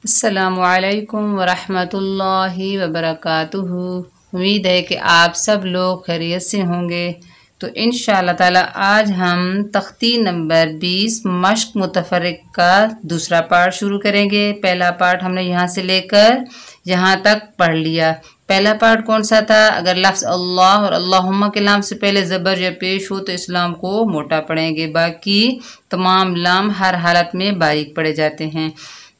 अस्सलामुअलैकुम वरहमतुल्लाहि वबरकातुहू। उम्मीद है कि आप सब लोग खैरियत से होंगे। तो इंशाअल्लाह ताला आज हम तख्ती नंबर 20 मश्क मुतफर्रिक का दूसरा पार्ट शुरू करेंगे। पहला पार्ट हमने यहाँ से लेकर यहाँ तक पढ़ लिया। पहला पार्ट कौन सा था? अगर लफ्ज़ अल्लाह और अल्लाहुम्मा के लाम से पहले ज़बर या पेश हो तो इस्लाम को मोटा पढ़ेंगे, बाकी तमाम लाम हर हालत में बारीक पढ़े जाते हैं।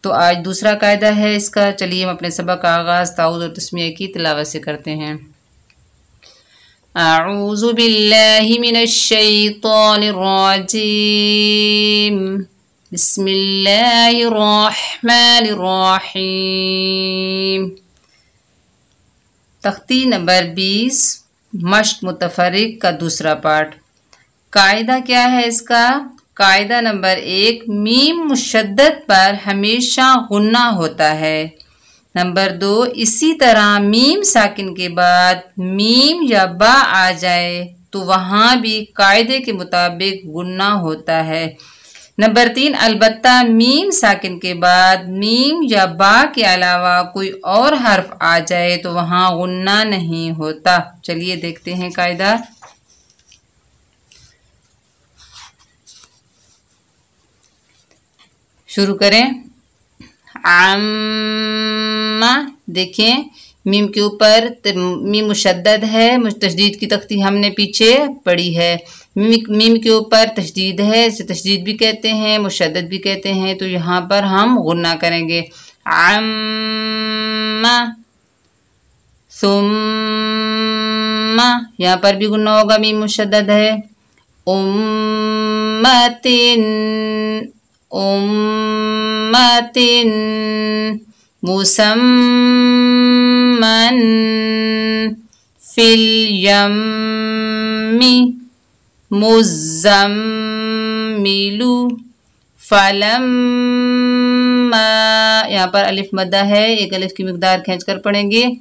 तो आज दूसरा कायदा है इसका। चलिए हम अपने सबक का आगाज़ ताऊज़ और तस्मीया की तिलावत से करते हैं। अऊज़ु बिल्लाहि मिनश शैतानिर रजीम, बिस्मिल्लाहिर रहमानिर रहीम। तख्ती नंबर 20 मश्क मुतफर्रिक का दूसरा पार्ट। कायदा क्या है इसका? कायदा नंबर 1, मीम मुशद्दद पर हमेशा गुन्ना होता है। नंबर 2, इसी तरह मीम साकिन के बाद मीम या बा आ जाए तो वहाँ भी कायदे के मुताबिक गुन्ना होता है। नंबर 3, अलबत्ता मीम साकिन के बाद मीम या बा के अलावा कोई और हर्फ आ जाए तो वहाँ गुन्ना नहीं होता। चलिए देखते हैं कायदा। शुरू करें। अम्मा, देखें मीम के ऊपर मीम मुशद्दद है। तशदीद की तख्ती हमने पीछे पढ़ी है। मीम के ऊपर तशदीद है, इसे तशदीद भी कहते हैं, मुशद्दद भी कहते हैं। तो यहाँ पर हम गुन्ना करेंगे। अम्मा, सुम्मा, यहाँ पर भी गुन्ना होगा, मीम मुशद्दद है। उम्मतिन, उम्मतिन, मुसम्मन, फिल यम्मी, मुज़म्मिलु, फलम्मा, यहाँ पर अलिफ मद्दा है, एक अलिफ की मिकदार खींचकर पढ़ेंगे।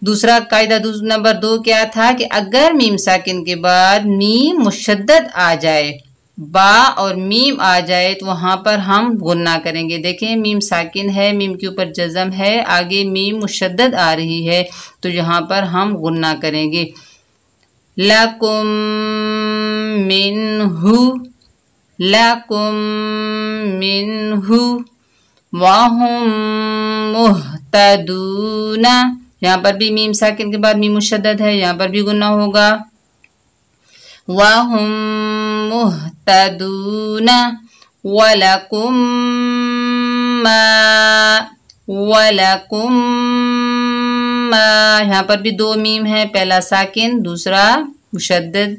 दूसरा कायदा नंबर 2 क्या था कि अगर मीम साकिन के बाद मीम मुशद्दद आ जाए, बा और मीम आ जाए तो वहाँ पर हम गुन्ना करेंगे। देखें मीम साकिन है, मीम के ऊपर जज़म है, आगे मीम मुशद्दद आ रही है तो यहाँ पर हम गुन्ना करेंगे। लकुम मिन्हु, लकुम मिन्हु, वहुम मुहतदूना, यहाँ पर भी मीम साकिन के बाद मीम मुशद्दद है, यहाँ पर भी गुन्ना होगा। वहुम मुहतदूना, वलकुम मा, वलकुम मा, यहाँ पर भी 2 मीम है, पहला साकिन दूसरा मुशद्दद।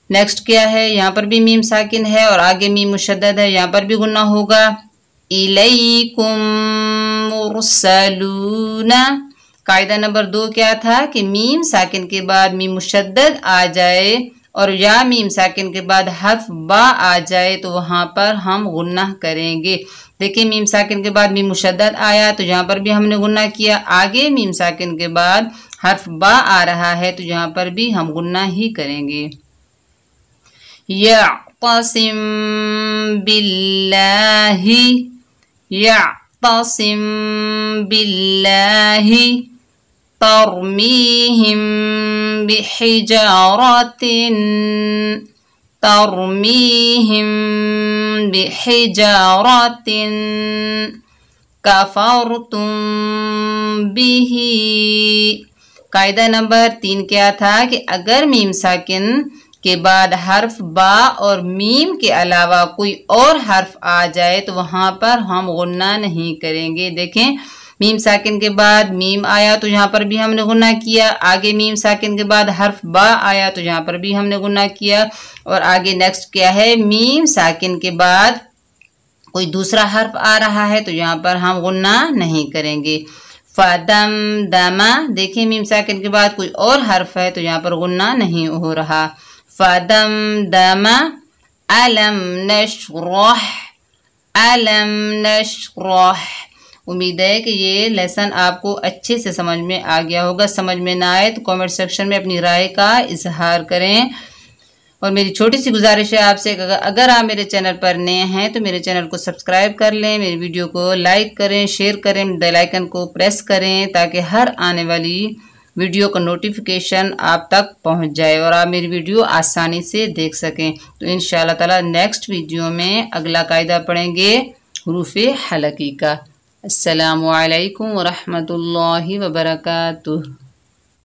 नेक्स्ट क्या है? यहाँ पर भी मीम साकिन है और आगे मीम मुशद्दद है, यहाँ पर भी गुन्ना होगा। इलैकुम मुरसलूना। कायदा नंबर 2 क्या था कि मीम साकिन के बाद मीम मुशद्दद आ जाए और या मीम साकिन के बाद हर्फ बा आ जाए तो वहाँ पर हम गुन्ना करेंगे। देखिए मीम साकिन के बाद मीम मुशद्दद आया तो यहाँ पर भी हमने गुन्ना किया, आगे मीम साकिन के बाद हर्फ बा आ रहा है तो यहाँ पर भी हम गुन्ना ही करेंगे। यअतसिम बिल्लाहि, यअतसिम बिल्लाहि, तरमीहिम बिहिजारतिन, तरमीहिम बिहिजारतिन, कफरतुम बिही। कायदा नंबर 3 क्या था कि अगर मीम साकिन के बाद हर्फ बा और मीम के अलावा कोई और हर्फ आ जाए तो वहाँ पर हम गुन्ना नहीं करेंगे। देखें मीम साकिन के बाद मीम आया तो यहाँ पर भी हमने गुन्ना किया, आगे मीम साकिन के बाद हर्फ बा आया तो यहाँ पर भी हमने गुन्ना किया और आगे नेक्स्ट क्या है? मीम साकिन के बाद कोई दूसरा हर्फ आ रहा है तो यहाँ पर हम गुन्ना नहीं करेंगे। फदम दमा, देखिए मीम साकिन के बाद कोई और हर्फ है तो यहाँ पर गुन्ना नहीं हो रहा। फदम दमा, अलम नशरह, अलम नशरह। उम्मीद है कि ये लेसन आपको अच्छे से समझ में आ गया होगा। समझ में ना आए तो कमेंट सेक्शन में अपनी राय का इजहार करें। और मेरी छोटी सी गुजारिश है आपसे, अगर आप मेरे चैनल पर नए हैं तो मेरे चैनल को सब्सक्राइब कर लें, मेरी वीडियो को लाइक करें, शेयर करें, बेल आइकन को प्रेस करें ताकि हर आने वाली वीडियो का नोटिफिकेशन आप तक पहुंच जाए और आप मेरी वीडियो आसानी से देख सकें। तो इंशाअल्लाह ताला नेक्स्ट वीडियो में अगला कायदा पढ़ेंगे हुरूफ़े हलकी का। अस्सलामु अलैकुम व रहमतुल्लाहि व बरकातुहू।